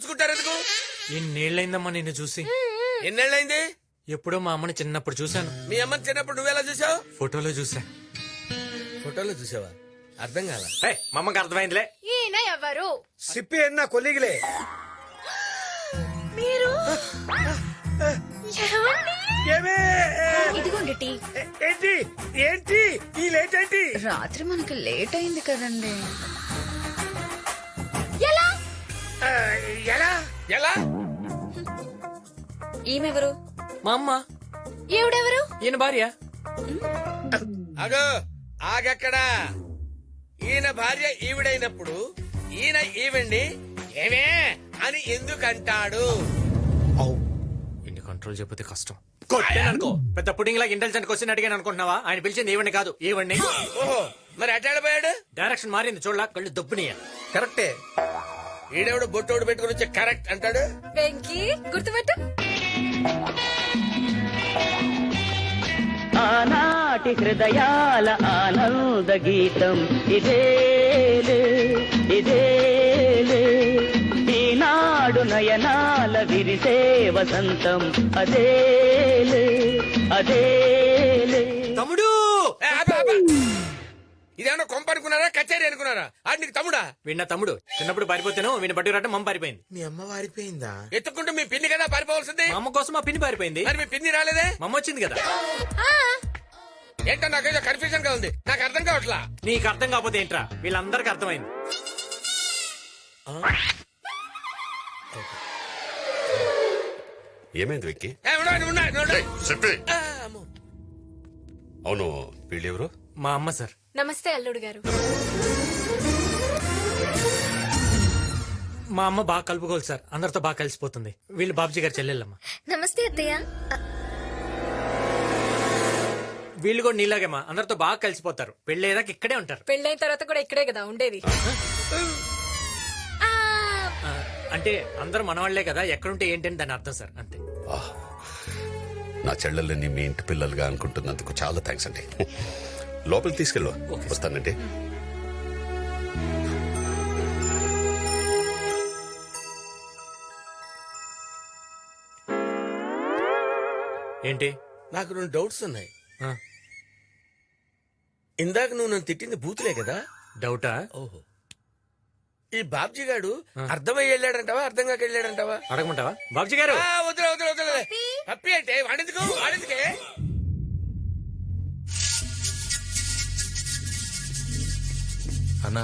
గుంజుకుంటారు ఎందుకు? ఎన్నేళ్ళైందమ్మా నిన్ను చూసి? ఎన్నేళ్ళైంది? ఎప్పుడో మా అమ్మని చిన్నప్పుడు చూశాను. మీ అమ్మని చిన్నప్పుడు నువ్వెలా చూసావు? ఫోటోలో చూసా. ఫోటోలో చూసావా? అర్థం కాల. మా అమ్మకి అర్థమైందిలే. ఈయన ఎవరు? సిప్పి అన్న కొలిగిలే. మీరు ఏమండి? ఏమే? ఇదిగోండి టీ. ఏంటి ఏంటి ఈ లేట్ ఏంటి? రాత్రి మనకి లేట్ అయింది కదండి. ఎలా ఎలా ఎలా? ఈమెవరు? మా అమ్మ. ఈవిడెవరు? ఈయన భార్య. అగో ఆగక్కడా. ఈయన భార్య ఈవిడైనప్పుడు ఈయన ఈవిడ్ని ఏమే అని ఎందుకంటాడు? ఇన్ని కంట్రోల్ చెప్పితే కష్టం. కొట్టాననుకో పెద్ద పుడింగ్ లాగా ఇంటెలిజెంట్ క్వశ్చన్ అడిగాను అనుకుంటున్నావా? ఆయన పిలిచింది ఈవెండి కాదు ఈవెండి. ఓహో మరి అట్టాడిపోయాడు. డైరెక్షన్ మారింది చూడలా, కళ్ళు దొబ్బునియా. కరెక్టే. ఈడెవడు బొట్టోడు పెట్టుకుని వచ్చి కరెక్ట్ అంటాడు. వెంకీ గుర్తుపెట్టు. ఆనాటి హృదయాల ఆనంద గీతం ఇదేలే ఇదేలే, ఈనాడు నయనాల విరిసే వసంతం అదేలే అదేలే. తమ్ముడు ఏ, ఆపు, ఆపు. ఇదేమన్నా కొంప అనుకున్నారా కచేరీ అనుకున్నారా? ఆడు నీకు తమ్ముడా? వీడిన తమ్ముడు చిన్నప్పుడు పారిపోతేను వీడిని బట్టి రావటం మమ్మ పారిపోయింది. మీ అమ్మ వారిపోయిందా? ఎత్తుకుంటూ మీ పిన్ని కదా పారిపోవాల్సింది. మా అమ్మ కోసం మా పిన్ని పారిపోయింది. మరి మీ పిన్ని రాలేదే? మమ్మ వచ్చింది కదా. ఏంటో నాకేదో కన్ఫ్యూజన్ గా ఉంది. నాకు అర్థం కావట్లా. నీకు అర్థం కాకపోతే ఏంట్రా? వీళ్ళందరికీ అర్థమైంది. ఏమైంది వెక్కి? ఏ, ఉండు, ఉండు, ఉండు, ఉండు. చెప్పి. ఆ, అమ్మో. అవును వీళ్ళెవరు? మా అమ్మ సార్. నమస్తే అల్లుడు గారు. మా అమ్మ బాగా కలుపుకోవాలి సార్, అందరితో బాగా కలిసిపోతుంది. వీళ్ళు బాబుజీ గారు చెల్లెళ్ళమ్మ. నమస్తే అత్తయ్య. వీళ్ళు కూడా నీలాగేమా అందరితో బాగా కలిసిపోతారు. పెళ్ళేదాకా ఇక్కడే ఉంటారు. పెళ్ళైన తర్వాత కూడా ఇక్కడే కదా ఉండేది. ఆ, అంటే అందరూ మనవాళ్లే కదా, ఎక్కడుంటే ఏంటని దాని అర్థం సార్, అంతే. ఆహ్, నా చెల్లెల్ని మీ ఇంటి పిల్లలుగా అనుకుంటున్నందుకు చాలా థ్యాంక్స్ అండి. లోపలికి తీసుకెళ్ళు. వస్తానండి. ఏంటి? నాకు 2 డౌట్స్ ఉన్నాయి. ఆ, ఇందాక నువ్వు నన్ను తిట్టింది బూతులే కదా? డౌటా? ఓహో. ఈ బాబ్జీ గాడు అర్థమై వెళ్ళాడంటావా అర్థం కాక వెళ్ళాడంటావా? అడగమంటావా బాబుజీ గారు? వదిలే వదిలే వదిలే. హ్యాపీ అంటే వాడెందుకు వాడెందుకే? అన్నా,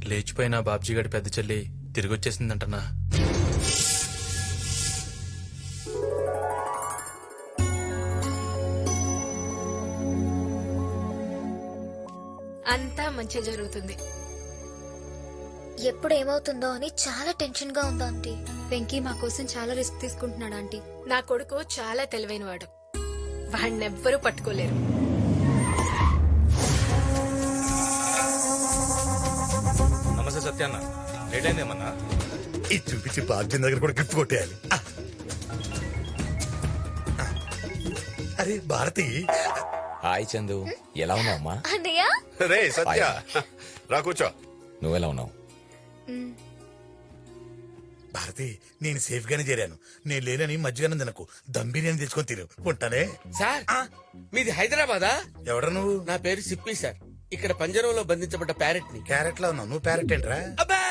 లేచిపోయిన బాబ్జీ గడి పెద్ద చెల్లి తిరిగి వచ్చేసిందంటన్నా. అంతా మంచి జరుగుతుంది. ఎప్పుడు ఏమవుతుందో అని చాలా టెన్షన్ గా ఉంది ఆంటీ. వెంకీ మా కోసం చాలా రిస్క్ తీసుకుంటున్నాడు ఆంటీ. నా కొడుకు చాలా తెలివైన వాడు, వాడినెవ్వరూ పట్టుకోలేరు. నమస్తే సత్యాన్న, లేట్ అయిందేమన్నా? ఇది చూపించి బాబ్జీ దగ్గర కూడా గిఫ్ట్ కొట్టేయాలి. అరే భారతి. హాయ్ చందు, ఎలా ఉన్నావు అమ్మా? అన్నయ్య రే సత్య, రా కూర్చో. నువ్వెలా ఉన్నావు? భారతి, నేను సేఫ్ గానే చేరాను. నేను లేనని మధ్యగానే తినకు, దమ్ బిర్యానీ తెచ్చుకొని తిరు. ఉంటానే. సార్ మీది హైదరాబాదా? ఎవడ నువ్వు? నా పేరు సిప్పి సార్. ఇక్కడ పంజరంలో బంధించబడ్డ ప్యారెట్ ని. క్యారెట్ లో ఉన్నావు నువ్వు. ప్యారెట్ ఏంట్రా? అబ్బా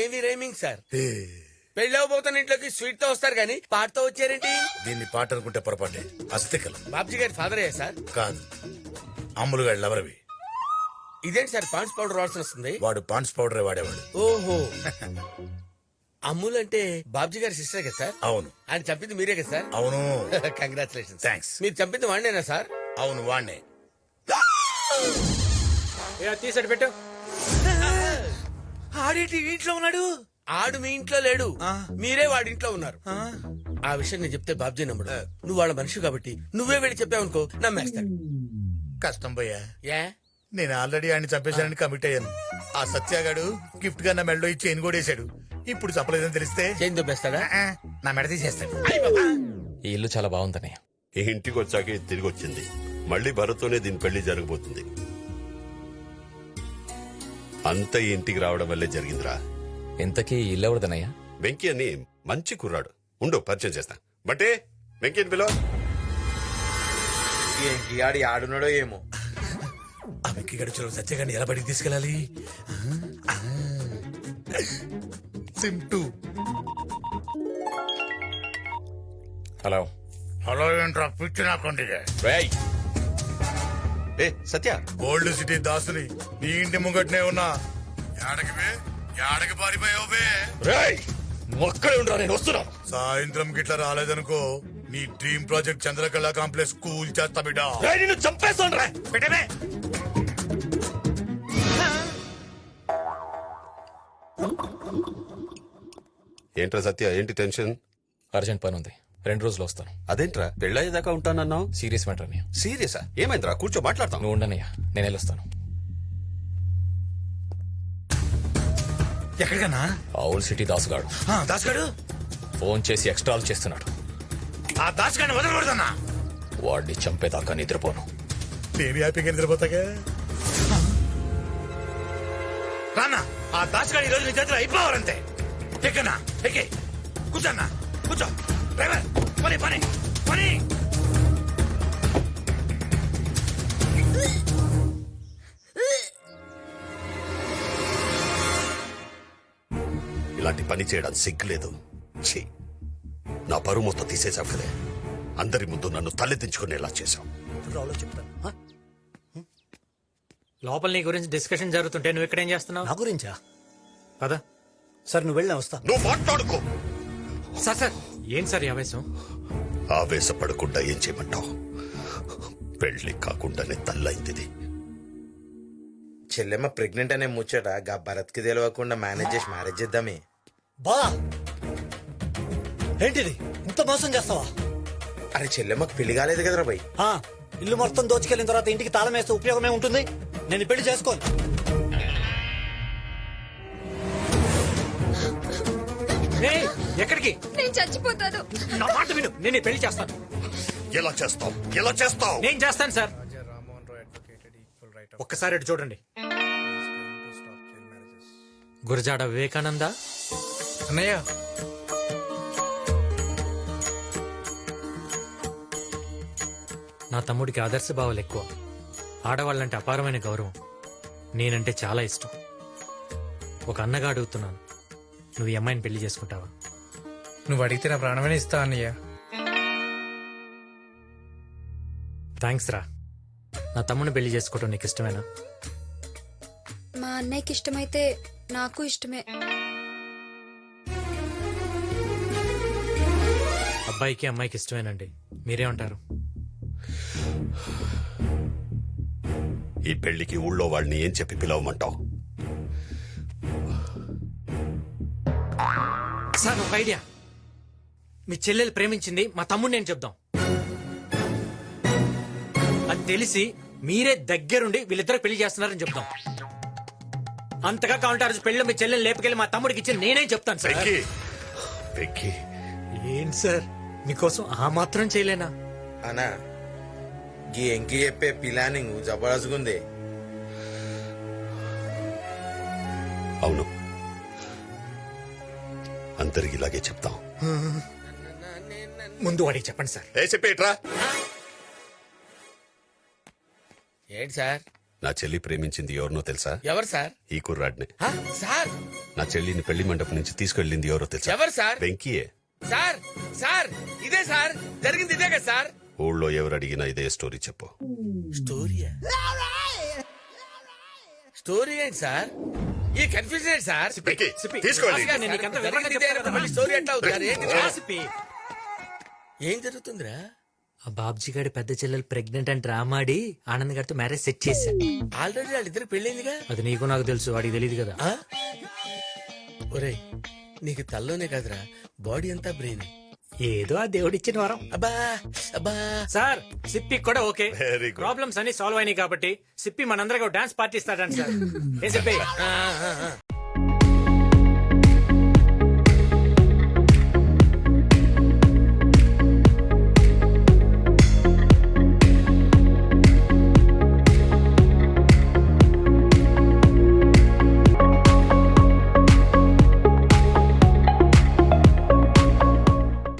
ఏమి రైమింగ్ సార్. పెళ్ళవబోతున్న ఇంట్లోకి స్వీట్ తో వస్తారు గానీ పాటతో వచ్చారేంటి? దీన్ని పాట అనుకుంటే పొరపాటే. అస్తికలు బాబ్జీ గారి ఫాదర్ అయ్యా సార్? కాదు, అమ్ములు గారు లవరవి. ఇదేంటి సార్ పాండ్స్ పౌడర్ వాసన వస్తుంది? వాడు పాండ్స్ పౌడరే వాడేవాడు. ఓహో. అమ్ముల్ అంటే బాబ్జీ గారి సిస్టర్ కదా సార్? అవును. ఆయన చంపింది మీరే కదా సార్? అవును. కంగ్రాచులేషన్. థ్యాంక్స్. మీరు చంపింది వాడినేనా సార్? అవును వాణ్ణే. తీసాడు పెట్టు. ఆడేటి ఇంట్లో ఉన్నాడు? ఆడు మీ ఇంట్లో లేడు, మీరే వాడి ఇంట్లో ఉన్నారు. ఆ విషయం నేను చెప్తే బాబ్జీ నమ్మడు. నువ్వు వాళ్ళ మనిషి కాబట్టి నువ్వే వెళ్ళి చెప్పావనుకో నమ్మేస్తాడు. కష్టం పోయా. ఏ నేను ఆల్రెడీ ఆయన్ని చంపేశానని కమిట్ అయ్యాను. ఆ సత్యాగాడు గిఫ్ట్ గా నా మెడలో ఇచ్చి చైన్ కూడా వేసాడు. ఇప్పుడు చెప్పలేదని తెలిస్తే చేంజ్ దొబ్బేస్తాడా? నా మెడ తీసేస్తాడు. ఈ ఇల్లు చాలా బాగుందన్నయ్య. ఈ ఇంటికి వచ్చాక ఇది తిరిగి వచ్చింది. మళ్ళీ భరత్తోనే దీని పెళ్లి జరగబోతుంది. అంత ఈ ఇంటికి రావడం వల్లే జరిగిందిరా. ఇంతకీ ఈ ఇల్లు ఎవరిదన్నయ్య? వెంకీ అని మంచి కుర్రాడు. ఉండు పరిచయం చేస్తా. బట్టే వెంకీ అని పిలవ. ఏంటి ఆడి ఆడున్నాడో ఏమో. ఆ వెక్కి గడిచిన సత్యగాన్ని ఎలా బడికి తీసుకెళ్ళాలి? సింటూ. హలో. హలో ఏంట్రా పిచ్చి నాకండి. రేయ్, ఏ సత్య, ఓల్డ్ సిటీ దాసుని నీ ఇంటి ముంగట్నే ఉన్నా. యాడకి పారిపోయావు బే? రేయ్, నువ్వు అక్కడే ఉండరా, నేను వస్తున్నా. సాయంత్రం గిట్లా రాలేదనుకో నీ dream project Chandrakala complex cool చేస్తా బిడ్డ. రేయ్, నిన్ను చంపేస్తాను రా. పెట్టమే. ఏంట్రా సత్య, ఏంటి టెన్షన్? అర్జెంట్ పని ఉంది, 2 రోజులు వస్తాను. అదేంట్రా పెళ్ళయ్యేదాకా ఉంటానన్నావు? సీరియస్ మ్యాటర్ అన్నయ్య. సీరియసా? ఏమైందిరా? కూర్చో మాట్లాడతాం. నువ్వు ఉండనయ్యా, నేను వెళ్ళొస్తాను. ఎక్కడికన్నా? ఆ ఓల్డ్ సిటీ దాసుగాడు దాసుగాడు ఫోన్ చేసి ఎక్స్ట్రాలు చేస్తున్నాడు. ఆ దాసుగాడిని వదలకూడదన్నా. వాడిని చంపేదాకా నిద్రపోను. నేను హ్యాపీగా నిద్రపోతాగా. రానా ఆ దాసుగాడి ఈరోజు నీ చేతిలో అయిపోవాలంతే. ఎక్కన్నా ఎక్కే కూర్చోన్నా కూర్చో. డ్రైవర్ పని పని పని. ఇలాంటి పని చేయడానికి సిగ్గులేదు. ఛీ, నా పరువు మొత్తం తీసేసావు కదే. అందరి ముందు నన్ను తలెత్తించుకునేలా చేశావు. లోపల నీ గురించి డిస్కషన్ జరుగుతుంటే నువ్వు ఇక్కడేం చేస్తున్నావు? నా గురించా? కదా సార్ నువ్వు వెళ్ళినా వస్తా. నువ్వు మాట్లాడుకో. సార్ సార్ ఏం సార్ ఈ ఆవేశం? ఆవేశపడకుండా ఏం చేయమంటావు? పెళ్లి కాకుండానే తల్లైంది. చెల్లెమ్మ ప్రెగ్నెంట్ అనే ముచ్చట గా భరత్కి తెలియకుండా మేనేజ్ చేసి మ్యారేజ్ చేద్దామే. బా ఏంటిది ఇంత మోసం చేస్తావా? అరే చెల్లెమ్మకి పెళ్లి కాలేదు కదరా భయ్. ఆ, ఇల్లు మొత్తం దోచుకెళ్ళిన తర్వాత ఇంటికి తాళం వేస్తే ఉపయోగమే ఉంటుంది. నేను ఈ పెళ్లి చేసుకోను. ఏయ్, ఎక్కడికి? నేను చచ్చిపోతాను. నా మాట విను, నేను ఈ పెళ్లి చేస్తాను. ఎలా చేస్తావు? ఎలా చేస్తావు? నేను చేస్తాను సార్. ఒక్కసారి అటు చూడండి. గురజాడ వివేకానంద. అన్నయ్య నా తమ్ముడికి ఆదర్శ భావాలు ఎక్కువ. ఆడవాళ్ళంటే అపారమైన గౌరవం. నేనంటే చాలా ఇష్టం. ఒక అన్నగా అడుగుతున్నాను, నువ్వు ఈ అమ్మాయిని పెళ్లి చేసుకుంటావా? నువ్వు అడిగితే నా ప్రాణమైన ఇస్తా అన్నయ్య. థ్యాంక్స్ రా. నా తమ్ముడిని పెళ్లి చేసుకోవటం నీకు ఇష్టమేనా? మా అన్నయ్యకి ఇష్టమైతే నాకు ఇష్టమే. అబ్బాయికి అమ్మాయికి ఇష్టమేనండి. మీరేమంటారు? ఈ పెళ్లికి ఊళ్ళో వాళ్ళని ఏం చెప్పి పిలవమంటావు? సార్ ఒక ఐడియా. మీ చెల్లెలు ప్రేమించింది మా తమ్ముడిని నేను చెప్దాం. అది తెలిసి మీరే దగ్గరుండి వీళ్ళిద్దరు పెళ్లి చేస్తున్నారని చెప్దాం. అంతగా కావాలంటే ఆ రోజు పెళ్లి మీ చెల్లెలు లేపుకెళ్ళి మా తమ్ముడికి ఇచ్చి నేనే చెప్తాను సార్. వెంకీ, వెంకీ, ఏంటి సార్ మీకోసం ఆ మాత్రం చేయలేనా? అనా గీ ఎంకి చెప్పే ప్లానింగ్ జబర్దస్త్గుంది. అవును, అందరికి ఇలాగే చెప్తాం. ముందు వాడికి చెప్పండి సార్. ఏ చెప్పేట్రా. ఏంటి సార్? నా చెల్లి ప్రేమించింది ఎవరినో తెలుసా? ఎవరు సార్? ఈ కుర్రాడిని. హ? సార్ నా చెల్లిని పెళ్లి మండపం నుంచి తీసుకెళ్ళింది ఎవరో తెలుసా? ఎవరు సార్? వెంకీయే. సార్ సార్ ఇదే సార్ జరిగింది, ఇదే కదా సార్? ఊళ్ళో ఎవరు అడిగినా ఇదే స్టోరీ చెప్పు. స్టోరీయా? స్టోరీ ఏంటి సార్? ఈ కన్ఫ్యూజన్ ఏంటి సార్? వెంకీ, సిప్పి, తీసుకెళ్ళి. రాజుగారు, నేను నీకు అంత వివరంగా జరిగింది ఇదే చెప్తాను కదా, కదా. మళ్ళీ స్టోరీ ఎట్లా అవుతుంది సార్? ఏంటి రా సార్? సిప్పి. ఏం జరుగుతుందిరా? ఆ బాబ్జీ గారి పెద్ద చెల్లెలు ప్రెగ్నెంట్ అని డ్రామా ఆడి ఆనంద్ గారితో మ్యారేజ్ సెట్ చేశా. ఆల్రెడీ వాళ్ళిద్దరు పెళ్ళైందిగా. అది నీకు నాకు తెలుసు, వాడికి తెలియదు కదా. ఆ? ఒరేయ్, నీకు తల్లోనే కాదురా, బాడీ అంతా బ్రెయిన్. ఏదో ఆ దేవుడిచ్చిన వరం. అబ్బా అబ్బా. సార్ సిప్పి కూడా ఓకే. Very good. ప్రాబ్లమ్స్ అన్ని సాల్వ్ అయినాయి కాబట్టి సిప్పి మనందరికీ డాన్స్ పార్టీ ఇస్తాడంట సార్. ఏ సిప్పి? ఆ, ఆ, ఆ.